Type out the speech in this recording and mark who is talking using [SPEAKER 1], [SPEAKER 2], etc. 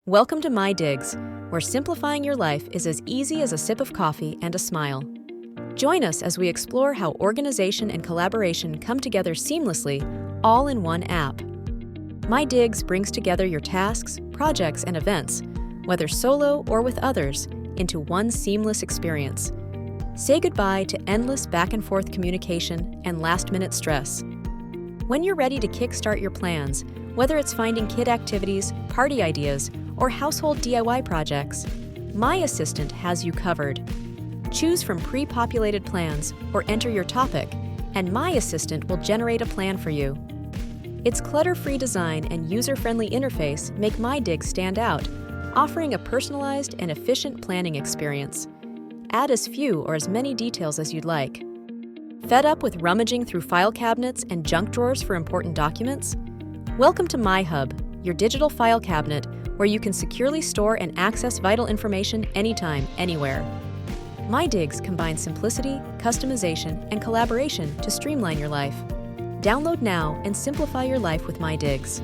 [SPEAKER 1] Welcome to MyDygz, where simplifying your life is as easy as a sip of coffee and a smile. Join us as we explore how organization and collaboration come together seamlessly, all in one app. MyDygz brings together your tasks, projects, and events, whether solo or with others, into one seamless experience. Say goodbye to endless back-and-forth communication and last-minute stress. When you're ready to kickstart your plans, whether it's finding kid activities, party ideas, or household DIY projects, MyAssistant has you covered. Choose from pre-populated plans or enter your topic, and MyAssistant will generate a plan for you. Its clutter-free design and user-friendly interface make MyDygz stand out, offering a personalized and efficient planning experience. Add as few or as many details as you'd like. Fed up with rummaging through file cabinets and junk drawers for important documents? Welcome to MyHub, your digital file cabinet where you can securely store and access vital information anytime, anywhere. MyDygz combines simplicity, customization, and collaboration to streamline your life. Download now and simplify your life with MyDygz.